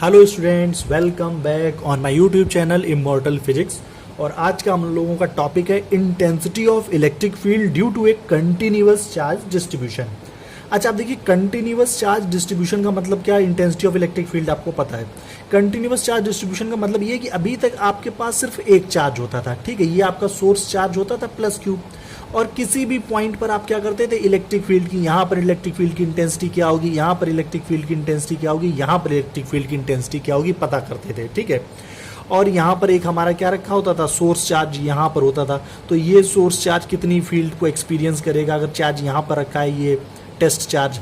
Hello students, welcome back on my YouTube channel immortal physics. और आज का हम लोगों का टॉपिक है intensity of electric field due to a continuous charge distribution. अच्छा, आप देखिए कंटिन्यूअस चार्ज डिस्ट्रीब्यूशन का मतलब क्या है। इंटेंसिटी ऑफ इलेक्ट्रिक फील्ड आपको पता है। कंटिन्यूअस चार्ज डिस्ट्रीब्यूशन का मतलब ये है कि अभी तक आपके पास सिर्फ एक चार्ज होता था, ठीक है, ये आपका सोर्स चार्ज होता था प्लस क्यू। और किसी भी पॉइंट पर आप क्या करते थे, इलेक्ट्रिक फील्ड की, यहाँ पर इलेक्ट्रिक फील्ड की इंटेंसिटी क्या होगी, यहाँ पर इलेक्ट्रिक फील्ड की इंटेंसिटी क्या होगी, यहाँ पर इलेक्ट्रिक फील्ड की इंटेंसिटी क्या होगी, पता करते थे, ठीक है। और यहाँ पर एक हमारा क्या रखा होता था, सोर्स चार्ज यहाँ पर होता था। तो ये सोर्स चार्ज कितनी फील्ड को एक्सपीरियंस करेगा, अगर चार्ज यहाँ पर रखा है ये टेस्ट चार्ज,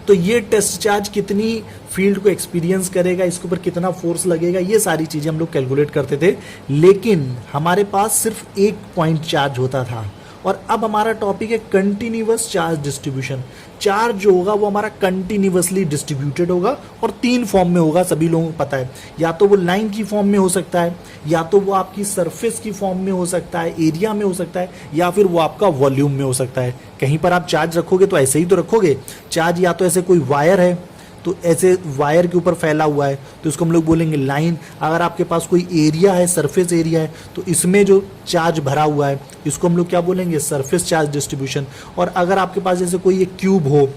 तो ये टेस्ट चार्ज कितनी फील्ड को एक्सपीरियंस करेगा, इसके ऊपर कितना फोर्स लगेगा, ये सारी चीज़ें हम लोग कैलकुलेट करते थे। लेकिन हमारे पास सिर्फ एक पॉइंट चार्ज होता था। और अब हमारा टॉपिक है कंटिन्यूअस चार्ज डिस्ट्रीब्यूशन। चार्ज जो होगा वो हमारा कंटिन्यूअसली डिस्ट्रीब्यूटेड होगा और तीन फॉर्म में होगा, सभी लोगों को पता है। या तो वो लाइन की फॉर्म में हो सकता है, या तो वो आपकी सरफेस की फॉर्म में हो सकता है, एरिया में हो सकता है, या फिर वो आपका वॉल्यूम में हो सकता है। कहीं पर आप चार्ज रखोगे तो ऐसे ही तो रखोगे। चार्ज या तो ऐसे कोई वायर है, तो ऐसे वायर के ऊपर फैला हुआ है तो इसको हम लोग बोलेंगे लाइन। अगर आपके पास कोई एरिया है, सरफेस एरिया है, तो इसमें जो चार्ज भरा हुआ है इसको हम लोग क्या बोलेंगे, सरफेस चार्ज डिस्ट्रीब्यूशन। और अगर आपके पास जैसे कोई एक क्यूब हो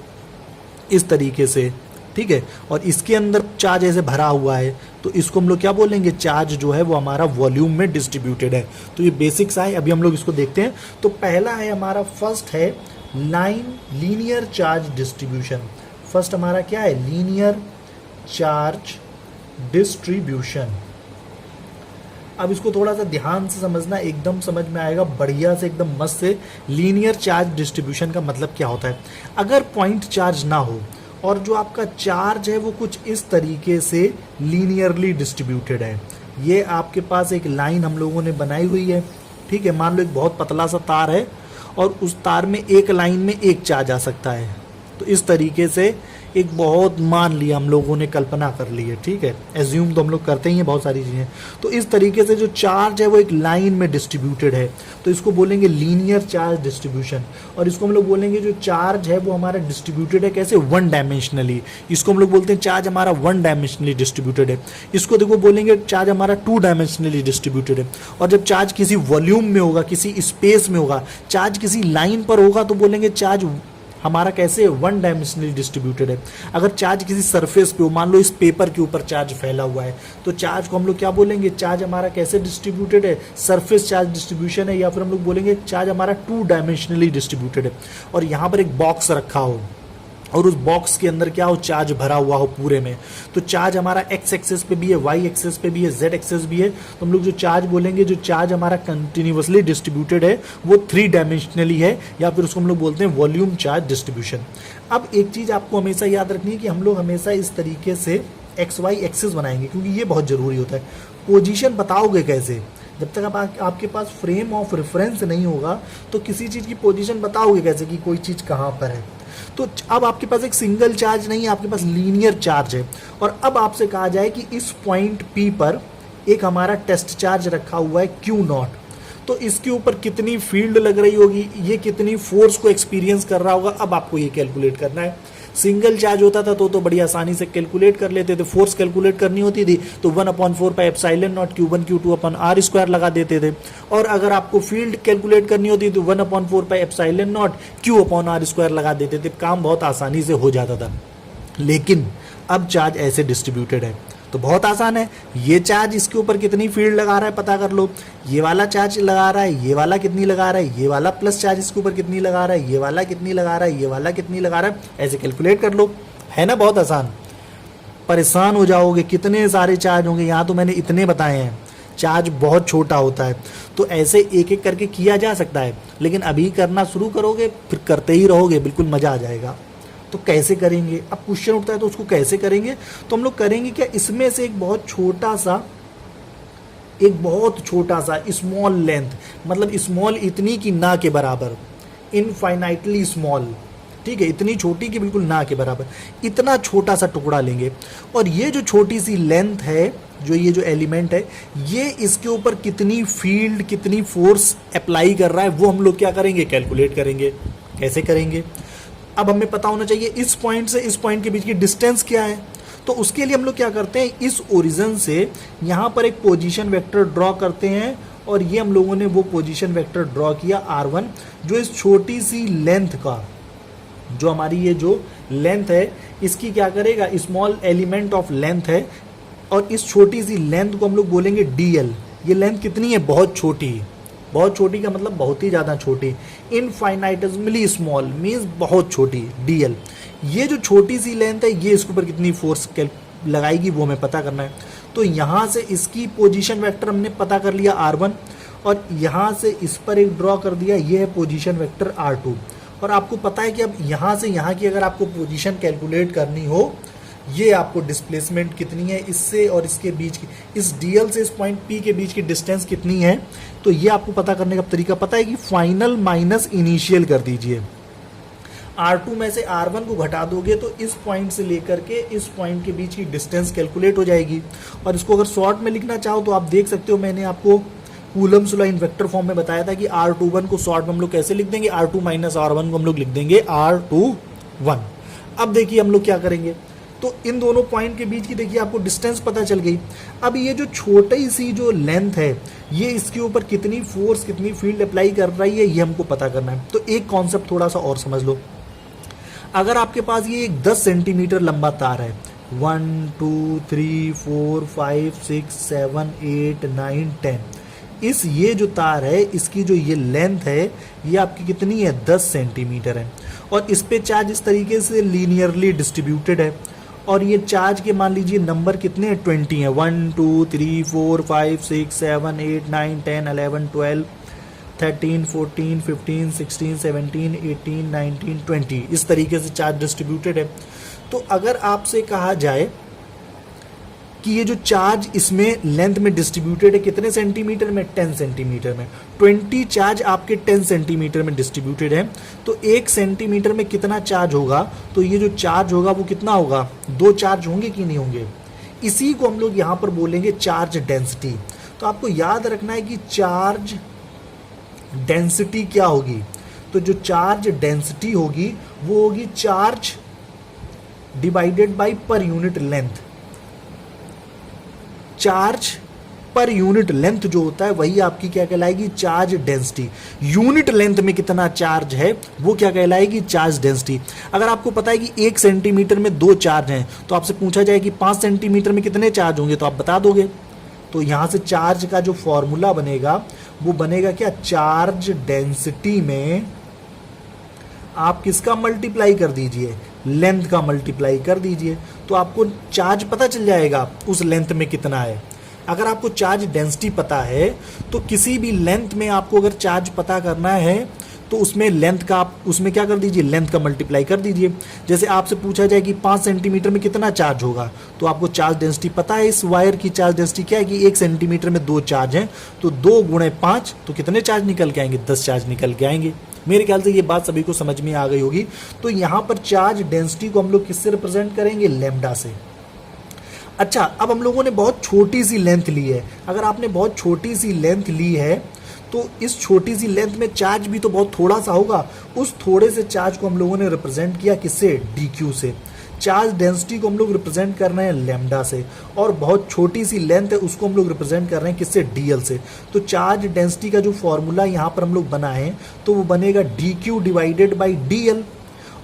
इस तरीके से, ठीक है, और इसके अंदर चार्ज ऐसे भरा हुआ है, तो इसको हम लोग क्या बोलेंगे, चार्ज जो है वो हमारा वॉल्यूम में डिस्ट्रीब्यूटेड है। तो ये बेसिक्स आए, अभी हम लोग इसको देखते हैं। तो पहला है हमारा, फर्स्ट है line linear charge distribution. First हमारा क्या है, लीनियर चार्ज डिस्ट्रीब्यूशन। अब इसको थोड़ा सा ध्यान से समझना, एकदम समझ में आएगा बढ़िया से, एकदम मस्त से। लीनियर चार्ज डिस्ट्रीब्यूशन का मतलब क्या होता है, अगर पॉइंट चार्ज ना हो और जो आपका चार्ज है वो कुछ इस तरीके से लीनियरली डिस्ट्रीब्यूटेड है। ये आपके पास एक लाइन हम लोगों ने बनाई हुई है, ठीक है। मान लो एक बहुत पतला सा तार है और उस तार में एक लाइन में एक चार्ज आ सकता है। तो इस तरीके से एक बहुत, मान लिया हम लोगों ने, कल्पना कर ली है, ठीक है, एज्यूम तो हम लोग करते ही हैं बहुत सारी चीज़ें। तो इस तरीके से जो चार्ज है वो एक लाइन में डिस्ट्रीब्यूटेड है, तो इसको बोलेंगे लीनियर चार्ज डिस्ट्रीब्यूशन। और इसको हम लोग बोलेंगे जो चार्ज है वो हमारा डिस्ट्रीब्यूटेड है कैसे, वन डायमेंशनली। इसको हम लोग बोलते हैं चार्ज हमारा वन डायमेंशनली डिस्ट्रीब्यूटेड है। इसको देखो बोलेंगे चार्ज हमारा टू डायमेंशनली डिस्ट्रीब्यूटेड है। और जब चार्ज किसी वॉल्यूम में होगा, किसी स्पेस में होगा, चार्ज किसी लाइन पर होगा, तो बोलेंगे चार्ज हमारा कैसे, वन डायमेंशनली डिस्ट्रीब्यूटेड है। अगर चार्ज किसी सरफेस पे हो, मान लो इस पेपर के ऊपर चार्ज फैला हुआ है, तो चार्ज को हम लोग क्या बोलेंगे, चार्ज हमारा कैसे डिस्ट्रीब्यूटेड है, सरफेस चार्ज डिस्ट्रीब्यूशन है। या फिर हम लोग बोलेंगे चार्ज हमारा टू डायमेंशनली डिस्ट्रीब्यूटेड है। और यहाँ पर एक बॉक्स रखा हो और उस बॉक्स के अंदर क्या हो, चार्ज भरा हुआ हो पूरे में, तो चार्ज हमारा एक्स एक्सेस पे भी है, वाई एक्सेस पे भी है, जेड एक्सेस भी है। तो हम लोग जो चार्ज बोलेंगे, जो चार्ज हमारा कंटिन्यूअसली डिस्ट्रीब्यूटेड है वो थ्री डायमेंशनली है, या फिर उसको हम लोग बोलते हैं वॉल्यूम चार्ज डिस्ट्रीब्यूशन। अब एक चीज़ आपको हमेशा याद रखनी है कि हम लोग हमेशा इस तरीके से एक्स वाई एक्सेस बनाएंगे, क्योंकि ये बहुत ज़रूरी होता है। पोजीशन बताओगे कैसे, जब तक आपके पास फ्रेम ऑफ रेफरेंस नहीं होगा तो किसी चीज़ की पोजीशन बताओगे कैसे कि कोई चीज़ कहाँ पर है। तो अब आपके पास एक सिंगल चार्ज नहीं है, आपके पास लीनियर चार्ज है। और अब आपसे कहा जाए कि इस पॉइंट P पर एक हमारा टेस्ट चार्ज रखा हुआ है Q0, तो इसके ऊपर कितनी फील्ड लग रही होगी, ये कितनी फोर्स को एक्सपीरियंस कर रहा होगा, अब आपको ये कैलकुलेट करना है। सिंगल चार्ज होता था तो बड़ी आसानी से कैलकुलेट कर लेते थे, फोर्स कैलकुलेट करनी होती थी तो 1/4 pi epsilon not Q1 Q2 upon R square लगा देते थे। और अगर आपको फील्ड कैलकुलेट करनी होती तो 1/4 pi epsilon not Q/R square लगा देते थे, काम बहुत आसानी से हो जाता था। लेकिन अब चार्ज ऐसे डिस्ट्रीब्यूटेड है तो बहुत आसान है, ये चार्ज इसके ऊपर कितनी फील्ड लगा रहा है पता कर लो, ये वाला चार्ज लगा रहा है, ये वाला कितनी लगा रहा है, ये वाला प्लस चार्ज इसके ऊपर कितनी लगा रहा है, ये वाला कितनी लगा रहा है, ये वाला कितनी लगा रहा है, ऐसे कैलकुलेट कर लो। है ना, बहुत आसान। परेशान हो जाओगे कितने सारे चार्ज होंगे, यहाँ तो मैंने इतने बताए हैं। चार्ज बहुत छोटा होता है तो ऐसे एक एक करके किया जा सकता है, लेकिन अभी करना शुरू करोगे फिर करते ही रहोगे, बिल्कुल मज़ा आ जाएगा। तो कैसे करेंगे, अब क्वेश्चन उठता है तो उसको कैसे करेंगे, तो हम लोग करेंगे क्या, इसमें से एक बहुत छोटा सा स्मॉल लेंथ, मतलब स्मॉल इतनी की ना के बराबर, इनफाइनाइटली स्मॉल, ठीक है, इतनी छोटी कि बिल्कुल ना के बराबर, इतना छोटा सा टुकड़ा लेंगे। और ये जो छोटी सी लेंथ है, जो ये जो एलिमेंट है, ये इसके ऊपर कितनी फील्ड, कितनी फोर्स अप्लाई कर रहा है, वो हम लोग क्या करेंगे, कैलकुलेट करेंगे। कैसे करेंगे, अब हमें पता होना चाहिए इस पॉइंट से इस पॉइंट के बीच की डिस्टेंस क्या है। तो उसके लिए हम लोग क्या करते हैं, इस ओरिजिन से यहाँ पर एक पोजीशन वेक्टर ड्रॉ करते हैं, और ये हम लोगों ने वो पोजीशन वेक्टर ड्रॉ किया R1, जो इस छोटी सी लेंथ का, जो हमारी ये जो लेंथ है इसकी क्या करेगा, स्मॉल एलिमेंट ऑफ लेंथ है, और इस छोटी सी लेंथ को हम लोग बोलेंगे DL। ये लेंथ कितनी है, बहुत छोटी, बहुत छोटी का मतलब बहुत ही ज़्यादा छोटी, इनफाइनाइटेसिमली स्मॉल मीन्स बहुत छोटी, DL। ये जो छोटी सी लेंथ है ये इसके ऊपर कितनी फोर्स लगाएगी वो हमें पता करना है। तो यहाँ से इसकी पोजीशन वेक्टर हमने पता कर लिया R1, और यहाँ से इस पर एक ड्रॉ कर दिया, ये है पोजीशन वेक्टर R2। और आपको पता है कि अब यहाँ से यहाँ की अगर आपको पोजीशन कैलकुलेट करनी हो, ये आपको डिस्प्लेसमेंट कितनी है इससे और इसके बीच की, इस DL से इस पॉइंट P के बीच की डिस्टेंस कितनी है, तो ये आपको पता करने का तरीका पता है कि फाइनल माइनस इनिशियल कर दीजिए। R2 में से R1 को घटा दोगे तो इस पॉइंट से लेकर के इस पॉइंट के बीच की डिस्टेंस कैलकुलेट हो जाएगी। और इसको अगर शॉर्ट में लिखना चाहो तो आप देख सकते हो, मैंने आपको Coulomb's law in vector form में बताया था कि R21 को शॉर्ट में हम लोग कैसे लिख देंगे, R2 माइनस R1 को हम लोग लिख देंगे R21। अब देखिए हम लोग क्या करेंगे, तो इन दोनों पॉइंट के बीच की देखिए आपको डिस्टेंस पता चल गई। अब ये जो छोटी सी जो लेंथ है, ये इसके ऊपर कितनी फोर्स, कितनी फील्ड अप्लाई कर रही है, ये हमको पता करना है। तो एक कॉन्सेप्ट थोड़ा सा और समझ लो, अगर आपके पास ये एक 10 सेंटीमीटर लंबा तार है, 1 2 3 4 5 6 7 8 9 10, इस ये जो तार है इसकी जो ये लेंथ है ये आपकी कितनी है, 10 सेंटीमीटर है, और इस पे चार्ज इस तरीके से लीनियरली डिस्ट्रीब्यूटेड है, और ये चार्ज के मान लीजिए नंबर कितने हैं, 20 है, 1 2 3 4 5 6 7 8 9 10 11 12 13 14 15 16 17 18 19 20, इस तरीके से चार्ज डिस्ट्रीब्यूटेड है। तो अगर आपसे कहा जाए कि ये जो चार्ज इसमें लेंथ में डिस्ट्रीब्यूटेड है कितने सेंटीमीटर में, 10 सेंटीमीटर में, 20 चार्ज आपके 10 सेंटीमीटर में डिस्ट्रीब्यूटेड है, तो 1 सेंटीमीटर में कितना चार्ज होगा, तो ये जो चार्ज होगा वो कितना होगा, 2 चार्ज होंगे कि नहीं होंगे। इसी को हम लोग यहाँ पर बोलेंगे चार्ज डेंसिटी। तो आपको याद रखना है कि चार्ज डेंसिटी क्या होगी, तो जो चार्ज डेंसिटी होगी वो होगी charge divided by per unit length. Charge per unit length जो होता है वही आपकी क्या कहलाएगी, चार्ज डेंसिटी। यूनिट लेंथ में कितना चार्ज है वो क्या कहलाएगी, चार्ज डेंसिटी। अगर आपको पता है कि 1 सेंटीमीटर में 2 चार्ज हैं, तो आपसे पूछा जाए कि 5 सेंटीमीटर में कितने चार्ज होंगे, तो आप बता दोगे। तो यहां से चार्ज का जो फॉर्मूला बनेगा वो बनेगा क्या, चार्ज डेंसिटी में आप किसका मल्टीप्लाई कर दीजिए, लेंथ का मल्टीप्लाई कर दीजिए, तो आपको चार्ज पता चल जाएगा उस लेंथ में कितना है। अगर आपको चार्ज डेंसिटी पता है तो किसी भी लेंथ में आपको अगर चार्ज पता करना है तो उसमें लेंथ का आप उसमें क्या कर दीजिए, लेंथ का मल्टीप्लाई कर दीजिए। जैसे आपसे पूछा जाए कि 5 सेंटीमीटर में कितना चार्ज होगा, तो आपको चार्ज डेंसिटी पता है, इस वायर की चार्ज डेंसिटी क्या है कि 1 सेंटीमीटर में 2 चार्ज हैं, तो 2 गुणे 5 तो कितने चार्ज निकल के आएंगे, 10 चार्ज निकल के आएंगे। मेरे ख्याल से ये बात सभी को समझ में आ गई होगी। तो यहाँ पर चार्ज डेंसिटी को हम लोग किससे रिप्रेजेंट करेंगे, लैम्डा से। अच्छा, अब हम लोगों ने बहुत छोटी सी लेंथ ली है। अगर आपने बहुत छोटी सी लेंथ ली है तो इस छोटी सी लेंथ में चार्ज भी तो बहुत थोड़ा सा होगा। उस थोड़े से चार्ज को हम लोगों ने रिप्रेजेंट किया किससे, dq से। चार्ज डेंसिटी को हम लोग रिप्रेजेंट कर रहे हैं लैम्डा से, और बहुत छोटी सी लेंथ है उसको हम लोग रिप्रेजेंट कर रहे हैं किससे, dl से। तो चार्ज डेंसिटी का जो फॉर्मूला यहाँ पर हम लोग बनाए तो वो बनेगा dq डिवाइडेड बाई dl,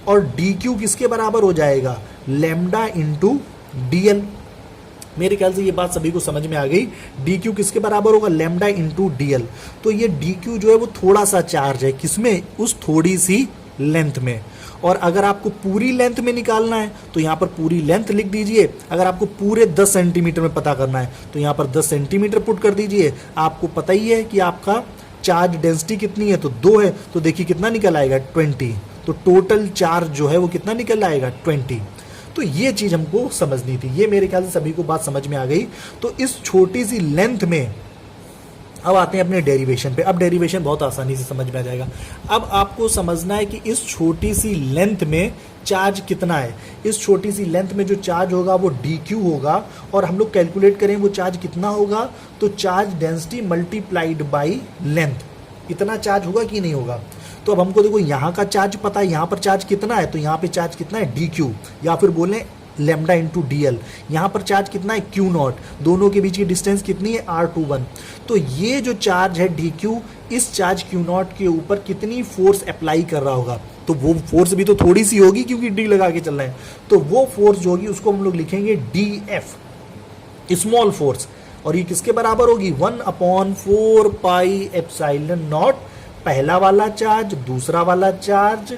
और dq किसके बराबर हो जाएगा, लैम्डा इंटू dl। मेरे ख्याल से ये बात सभी को समझ में आ गई। dq किसके बराबर होगा, लैम्डा इंटू dl। तो ये dq जो है वो थोड़ा सा चार्ज है किसमें, उस थोड़ी सी लेंथ में। और अगर आपको पूरी लेंथ में निकालना है तो यहाँ पर पूरी लेंथ लिख दीजिए। अगर आपको पूरे 10 सेंटीमीटर में पता करना है तो यहाँ पर 10 सेंटीमीटर पुट कर दीजिए। आपको पता ही है कि आपका चार्ज डेंसिटी कितनी है, तो 2 है, तो देखिए कितना निकल आएगा, 20। तो टोटल चार्ज जो है वो कितना निकल आएगा, 20। तो ये चीज हमको समझनी थी। ये मेरे ख्याल से सभी को बात समझ में आ गई। तो इस छोटी सी लेंथ में अब आते हैं अपने डेरिवेशन पे। अब डेरिवेशन बहुत आसानी से समझ में आ जाएगा। अब आपको समझना है कि इस छोटी सी लेंथ में चार्ज कितना है। इस छोटी सी लेंथ में जो चार्ज होगा वो dq होगा, और हम लोग कैलकुलेट करें वो चार्ज कितना होगा, तो charge density multiplied by length, इतना चार्ज होगा कि नहीं होगा। तो अब हमको देखो यहाँ का चार्ज पता है, यहाँ पर चार्ज कितना है, तो यहाँ पे चार्ज कितना है, dq, या फिर बोलें लेमडा इंटू डी एल। यहाँ पर चार्ज कितना है क्यू नॉट, दोनों के बीच की डिस्टेंस कितनी है R21। तो ये जो चार्ज है डी क्यू, इस चार्ज क्यू नॉट के ऊपर कितनी फोर्स अप्लाई कर रहा होगा, तो वो फोर्स भी तो थोड़ी सी होगी क्योंकि डी लगा के चल रहे हैं, तो वो फोर्स जो होगी उसको हम लोग लिखेंगे डी एफ, स्मॉल फोर्स। और ये किसके बराबर होगी 1/4 पाई एप्सिलॉन नॉट, पहला वाला चार्ज दूसरा वाला चार्ज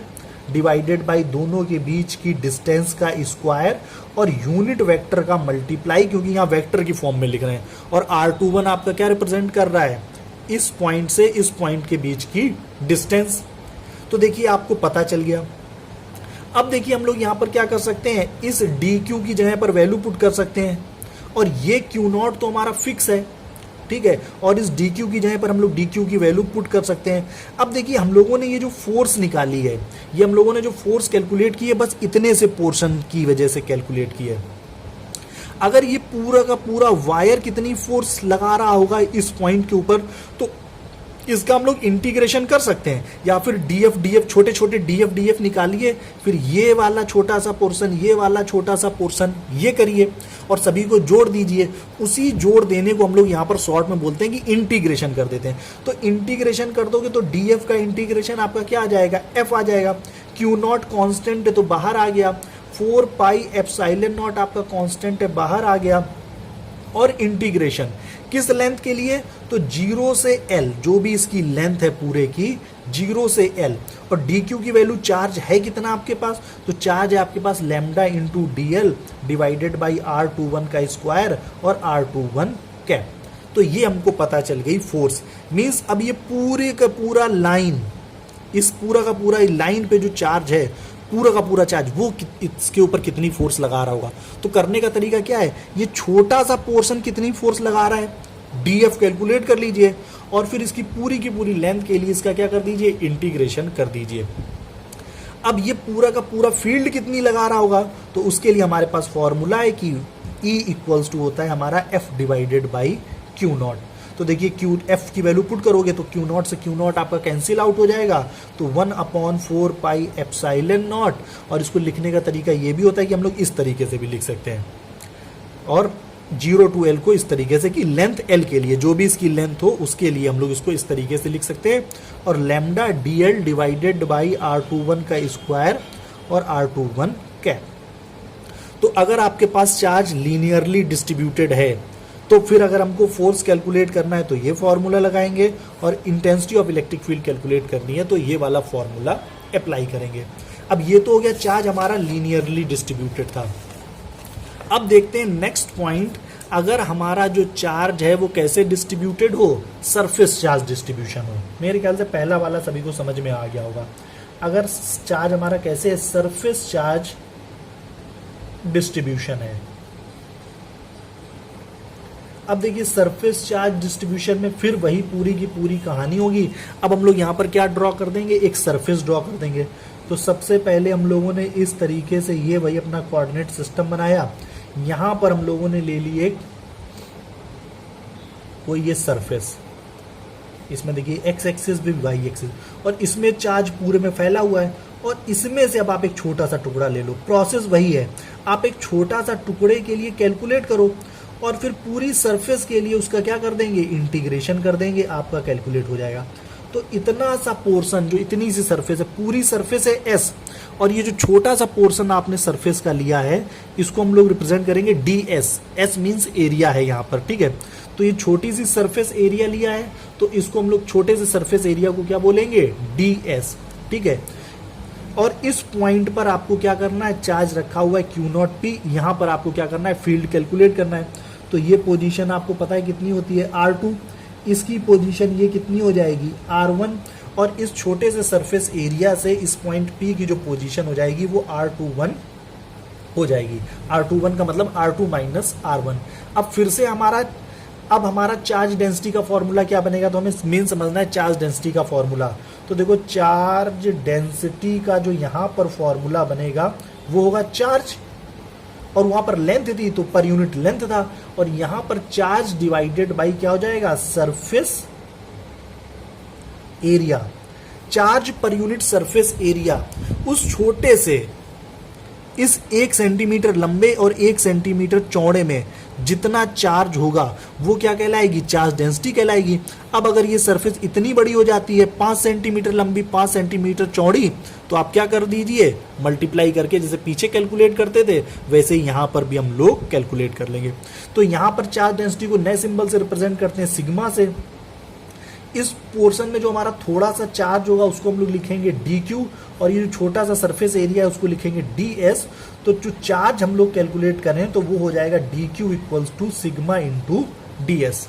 डिवाइडेड बाई दोनों के बीच की डिस्टेंस का स्क्वायर और यूनिट वेक्टर का मल्टीप्लाई, क्योंकि यहाँ वेक्टर की फॉर्म में लिख रहे हैं। और R21 आपका क्या रिप्रेजेंट कर रहा है, इस पॉइंट से इस पॉइंट के बीच की डिस्टेंस। तो देखिए आपको पता चल गया। अब देखिए हम लोग यहाँ पर क्या कर सकते हैं, इस डी क्यू की जगह पर वैल्यू पुट कर सकते हैं, और ये क्यू नॉट तो हमारा फिक्स है, ठीक है, और इस डी क्यू की जगह पर हम लोग डी क्यू की वैल्यू पुट कर सकते हैं। अब देखिए हम लोगों ने ये जो फोर्स निकाली है, ये हम लोगों ने जो फोर्स कैलकुलेट की है बस इतने से पोर्शन की वजह से कैलकुलेट की है। अगर ये पूरा का पूरा वायर कितनी फोर्स लगा रहा होगा इस पॉइंट के ऊपर, तो इसका हम लोग इंटीग्रेशन कर सकते हैं, या फिर डीएफ छोटे छोटे डीएफ निकालिए, फिर ये वाला छोटा सा पोर्शन, ये वाला छोटा सा पोर्शन, ये करिए और सभी को जोड़ दीजिए। उसी जोड़ देने को हम लोग यहाँ पर शॉर्ट में बोलते हैं कि इंटीग्रेशन कर देते हैं। तो इंटीग्रेशन कर दोगे तो डीएफ का इंटीग्रेशन आपका क्या आ जाएगा, एफ आ जाएगा। क्यू नॉट कॉन्स्टेंट है तो बाहर आ गया, 4 पाई एप्सिलॉन नॉट आपका कॉन्स्टेंट है, बाहर आ गया। और इंटीग्रेशन किस लेंथ के लिए, तो 0 से L, जो भी इसकी लेंथ है पूरे की 0 से L। और डी क्यू की वैल्यू चार्ज है कितना आपके पास, तो चार्ज है आपके पास lambda into D L divided by R21 का स्क्वायर और R21 कैप। तो ये हमको पता चल गई फोर्स। मीन्स अब ये पूरे का पूरा लाइन, इस पूरा का पूरा लाइन पे जो चार्ज है, पूरा का पूरा चार्ज, वो इसके ऊपर कितनी फोर्स लगा रहा होगा। तो करने का तरीका क्या है, ये छोटा सा पोर्शन कितनी फोर्स लगा रहा है, डीएफ कैलकुलेट कर लीजिए, और फिर इसकी पूरी की पूरी लेंथ के लिए इसका क्या कर दीजिए, इंटीग्रेशन कर दीजिए। अब ये पूरा का पूरा फील्ड कितनी लगा रहा होगा, तो उसके लिए हमारे पास फॉर्मूला है कि E इक्वल्स टू होता है हमारा F divided by Q not. तो देखिए क्यू एफ की वैल्यू पुट करोगे तो क्यू नॉट से क्यू नॉट आपका कैंसिल आउट हो जाएगा, तो 1/4 पाई एप्सिलॉन नॉट। और इसको लिखने का तरीका ये भी होता है कि हम लोग इस तरीके से भी लिख सकते हैं, और 0 to L को इस तरीके से कि लेंथ L के लिए, जो भी इसकी लेंथ हो उसके लिए हम लोग इसको इस तरीके से लिख सकते हैं। और lambda D L divided by R21 का स्क्वायर और R21 कैप। तो अगर आपके पास चार्ज लीनियरली डिस्ट्रीब्यूटेड है, तो फिर अगर हमको फोर्स कैलकुलेट करना है तो ये फॉर्मूला लगाएंगे, और intensity of electric field calculate करनी है तो ये वाला फॉर्मूला अप्लाई करेंगे। अब ये तो हो गया चार्ज हमारा लीनियरली डिस्ट्रीब्यूटेड था। अब देखते हैं नेक्स्ट पॉइंट, अगर हमारा जो चार्ज है वो कैसे डिस्ट्रीब्यूटेड हो, सरफेस चार्ज डिस्ट्रीब्यूशन हो। मेरे ख्याल से पहला वाला सभी को समझ में आ गया होगा। अगर चार्ज हमारा कैसे है, सरफेस चार्ज डिस्ट्रीब्यूशन है। अब देखिए सरफेस चार्ज डिस्ट्रीब्यूशन में फिर वही पूरी की पूरी कहानी होगी। अब हम लोग यहाँ पर क्या ड्रॉ कर देंगे, एक सरफेस ड्रॉ कर देंगे। तो सबसे पहले हम लोगों ने इस तरीके से ये वही अपना कोऑर्डिनेट सिस्टम बनाया। यहाँ पर हम लोगों ने ले ली एक कोई ये सरफेस, इसमें देखिए एक्स एक्सिस भी वाई एक्सिस, और इसमें चार्ज पूरे में फैला हुआ है। और इसमें से अब आप एक छोटा सा टुकड़ा ले लो, प्रोसेस वही है, आप एक छोटा सा टुकड़े के लिए कैलकुलेट करो और फिर पूरी सरफेस के लिए उसका क्या कर देंगे, इंटीग्रेशन कर देंगे, आपका कैलकुलेट हो जाएगा। तो इतना सा पोर्शन, जो इतनी सी सरफेस है, पूरी सरफेस है एस, और ये जो छोटा सा पोर्शन आपने सरफेस का लिया है इसको हम लोग रिप्रेजेंट करेंगे D S. S means area है यहाँ पर, ठीक है। तो ये छोटी सी सरफेस एरिया लिया है तो इसको हम लोग छोटे से सरफेस एरिया को क्या बोलेंगे, डी एस, ठीक है। और इस पॉइंट पर आपको क्या करना है, चार्ज रखा हुआ है क्यू नॉट पी, यहाँ पर आपको क्या करना है, फील्ड कैलकुलेट करना है। तो ये पोजीशन आपको पता है कितनी होती है, R2, इसकी पोजीशन ये कितनी हो जाएगी, R1, और इस छोटे से सरफेस एरिया से इस पॉइंट P की जो पोजीशन हो जाएगी वो R21 हो जाएगी। R21 का मतलब R2 माइनस R1। अब फिर से हमारा चार्ज डेंसिटी का फॉर्मूला क्या बनेगा, तो हमें मेन समझना है चार्ज डेंसिटी का फॉर्मूला। तो देखो चार्ज डेंसिटी का जो यहाँ पर फॉर्मूला बनेगा वो होगा चार्ज, और वहां पर लेंथ थी तो पर यूनिट लेंथ था, और यहां पर चार्ज डिवाइडेड बाई क्या हो जाएगा, surface area. Charge per unit surface area उस छोटे से इस 1 सेंटीमीटर लंबे और 1 सेंटीमीटर चौड़े में जितना चार्ज होगा वो क्या कहलाएगी, चार्ज डेंसिटी कहलाएगी। अब अगर ये सरफेस इतनी बड़ी हो जाती है 5 सेंटीमीटर लंबी 5 सेंटीमीटर चौड़ी, तो आप क्या कर दीजिए, मल्टीप्लाई करके, जैसे पीछे कैलकुलेट करते थे वैसे ही यहाँ पर भी हम लोग कैलकुलेट कर लेंगे। तो यहाँ पर चार्ज डेंसिटी को नए सिंबल से रिप्रेजेंट करते हैं सिग्मा से। इस पोर्शन में जो हमारा थोड़ा सा चार्ज होगा उसको हम लोग लिखेंगे dq, और ये जो छोटा सा सरफेस एरिया है उसको लिखेंगे ds। तो जो चार्ज हम लोग कैलकुलेट करें तो वो हो जाएगा dq equals to sigma into ds।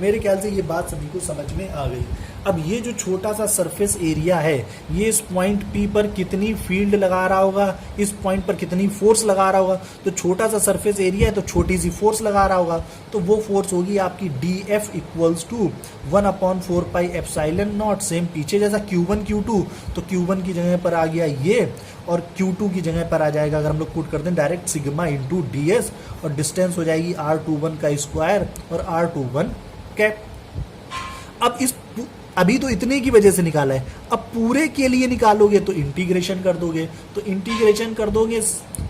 मेरे ख्याल से ये बात सभी को समझ में आ गई। अब ये जो छोटा सा सरफेस एरिया है, ये इस पॉइंट P पर कितनी फील्ड लगा रहा होगा, इस पॉइंट पर कितनी फोर्स लगा रहा होगा। तो छोटा सा सरफेस एरिया है तो छोटी सी फोर्स लगा रहा होगा, तो वो फोर्स होगी आपकी dF equals to 1/4 pi epsilon naught. Same पीछे जैसा Q1 Q2, तो Q1 की जगह पर आ गया ये, और Q2 की जगह पर आ जाएगा, अगर हम लोग पुट कर दें डायरेक्ट, सिग्मा इंटू ds, और डिस्टेंस हो जाएगी r21 का स्क्वायर और r21 कैप। अब अभी तो इतने की वजह से निकाला है, अब पूरे के लिए निकालोगे तो इंटीग्रेशन कर दोगे, तो इंटीग्रेशन कर दोगे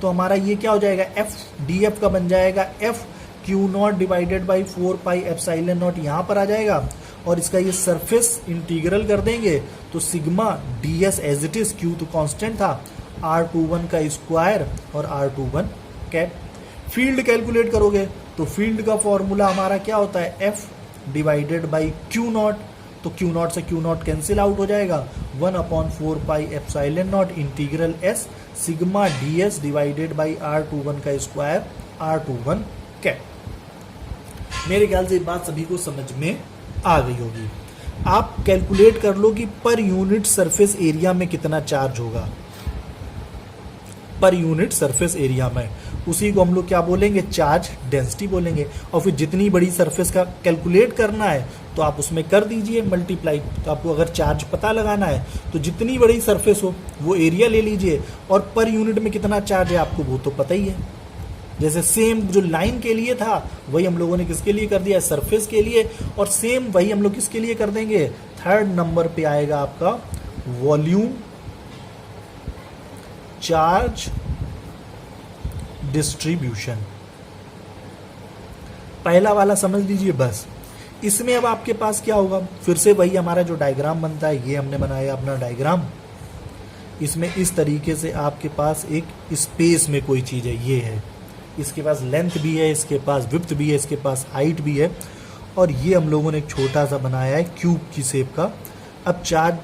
तो हमारा ये क्या हो जाएगा, एफ df का बन जाएगा F Q not divided by 4 pi epsilon not यहाँ पर आ जाएगा, और इसका ये सरफेस इंटीग्रल कर देंगे तो sigma ds as it is, Q तो कांस्टेंट था, r21 का स्क्वायर और r21 कैप। फील्ड कैलकुलेट करोगे तो फील्ड का फॉर्मूला हमारा क्या होता है, f divided by Q not, तो क्यू नॉट से क्यू नॉट कैंसिल आउट हो जाएगा, 1/4 pi epsilon naught integral s sigma ds divided by r21 का स्क्वायर r21 कैप। मेरे ख्याल से ये बात सभी को समझ में आ गई होगी। आप कैलकुलेट कर लो कि पर यूनिट सरफेस एरिया में कितना चार्ज होगा, पर यूनिट सरफेस एरिया में, उसी को हम लोग क्या बोलेंगे, चार्ज डेंसिटी बोलेंगे। और फिर जितनी बड़ी सरफेस का कैलकुलेट करना है तो आप उसमें कर दीजिए मल्टीप्लाई। तो आपको अगर चार्ज पता लगाना है तो जितनी बड़ी सरफेस हो वो एरिया ले लीजिए, और पर यूनिट में कितना चार्ज है आपको वो तो पता ही है। जैसे सेम जो लाइन के लिए था वही हम लोगों ने किसके लिए कर दिया, सरफेस के लिए, और सेम वही हम लोग किसके लिए कर देंगे, थर्ड नंबर पे आएगा आपका वॉल्यूम चार्ज डिस्ट्रीब्यूशन। पहला वाला समझ लीजिए बस। इसमें अब आपके पास क्या होगा, फिर से वही हमारा जो डायग्राम बनता है, ये हमने बनाया अपना डायग्राम। इसमें इस तरीके से आपके पास एक स्पेस में कोई चीज़ है, ये है, इसके पास लेंथ भी है, इसके पास विड्थ भी है, इसके पास हाइट भी है, और ये हम लोगों ने एक छोटा सा बनाया है क्यूब की शेप का। अब चार्ज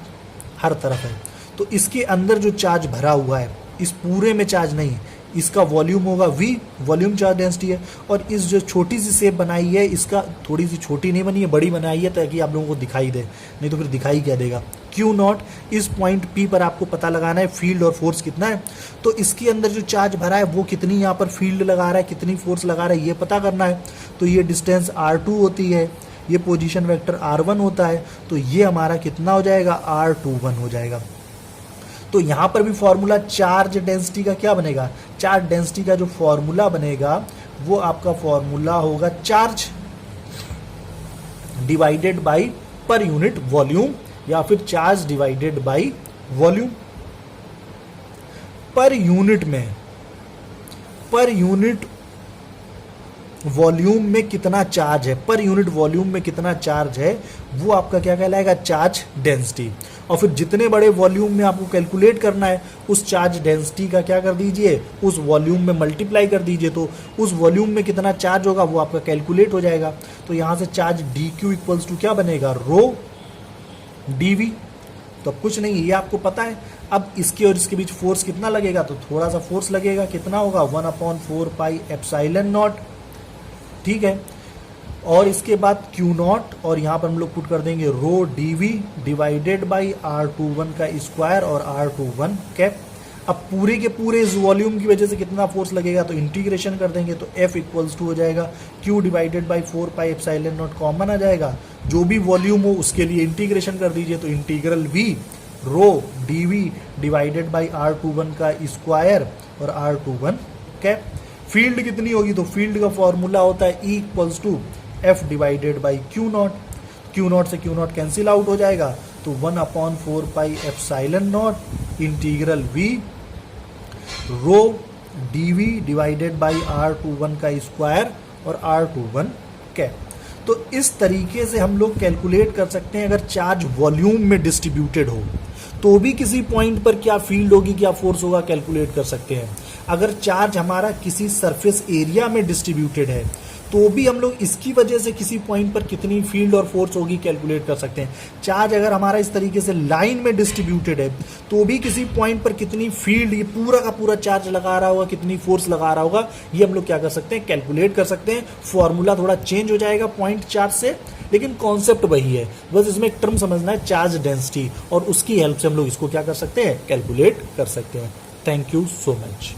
हर तरफ है, तो इसके अंदर जो चार्ज भरा हुआ है, इस पूरे में चार्ज नहीं, इसका वॉल्यूम होगा v, वॉल्यूम चार्ज डेंसिटी है। और इस जो छोटी सी शेप बनाई है, इसका थोड़ी सी छोटी नहीं बनी है, बड़ी बनाई है ताकि आप लोगों को दिखाई दे, नहीं तो फिर दिखाई क्या देगा। Q नॉट, इस पॉइंट P पर आपको पता लगाना है फील्ड और फोर्स कितना है, तो इसके अंदर जो चार्ज भरा है वो कितनी यहाँ पर फील्ड लगा रहा है, कितनी फोर्स लगा रहा है, ये पता करना है। तो ये डिस्टेंस r2 होती है, ये पोजीशन वेक्टर r1 होता है, तो ये हमारा कितना हो जाएगा, r21 हो जाएगा। तो यहाँ पर भी फॉर्मूला चार्ज डेंसिटी का क्या बनेगा, चार्ज डेंसिटी का जो फॉर्मूला बनेगा वो आपका फॉर्मूला होगा charge divided by per unit volume, या फिर charge divided by volume. Per unit में, पर यूनिट वॉल्यूम में कितना चार्ज है, पर यूनिट वॉल्यूम में कितना चार्ज है, वो आपका क्या कहलाएगा, चार्ज डेंसिटी। और फिर जितने बड़े वॉल्यूम में आपको कैलकुलेट करना है, उस चार्ज डेंसिटी का क्या कर दीजिए, उस वॉल्यूम में मल्टीप्लाई कर दीजिए, तो उस वॉल्यूम में कितना चार्ज होगा वो आपका कैलकुलेट हो जाएगा। तो यहाँ से चार्ज dq इक्वल्स टू क्या बनेगा, रो dv। तो अब कुछ नहीं, ये आपको पता है। अब इसके और इसके बीच फोर्स कितना लगेगा, तो थोड़ा सा फोर्स लगेगा, कितना होगा, 1/4 पाई एप्सिलॉन नॉट, ठीक है। और इसके बाद Q नॉट, और यहाँ पर हम लोग पुट कर देंगे रो dv डिवाइडेड बाई r21 का स्क्वायर और r21 कैप। अब पूरे के पूरे इस वॉल्यूम की वजह से कितना फोर्स लगेगा, तो इंटीग्रेशन कर देंगे, तो F इक्वल्स टू हो जाएगा Q divided by 4 pi epsilon not, common आ जाएगा, जो भी वॉल्यूम हो उसके लिए इंटीग्रेशन कर दीजिए, तो integral V rho dv divided by r21 का स्क्वायर और r21 कैप। फील्ड कितनी होगी, तो फील्ड का फॉर्मूला होता है E equals to F divided by Q naught, Q naught से Q नॉट कैंसिल आउट हो जाएगा, तो 1/4 pi epsilon naught integral V rho dv divided by r21 का स्क्वायर और r21 कैप। तो इस तरीके से हम लोग कैलकुलेट कर सकते हैं अगर चार्ज वॉल्यूम में डिस्ट्रीब्यूटेड हो तो भी किसी पॉइंट पर क्या फील्ड होगी, क्या फोर्स होगा, कैलकुलेट कर सकते हैं। अगर चार्ज हमारा किसी सरफेस एरिया में डिस्ट्रीब्यूटेड है तो भी हम लोग इसकी वजह से किसी पॉइंट पर कितनी फील्ड और फोर्स होगी कैलकुलेट कर सकते हैं। चार्ज अगर हमारा इस तरीके से लाइन में डिस्ट्रीब्यूटेड है तो भी किसी पॉइंट पर कितनी फील्ड, ये पूरा का पूरा चार्ज लगा रहा होगा, कितनी फोर्स लगा रहा होगा, ये हम लोग क्या कर सकते हैं, कैलकुलेट कर सकते हैं। फॉर्मूला थोड़ा चेंज हो जाएगा पॉइंट चार्ज से, लेकिन कॉन्सेप्ट वही है। बस इसमें एक टर्म समझना है, चार्ज डेंसिटी, और उसकी हेल्प से हम लोग इसको क्या कर सकते हैं, कैलकुलेट कर सकते हैं। Thank you so much.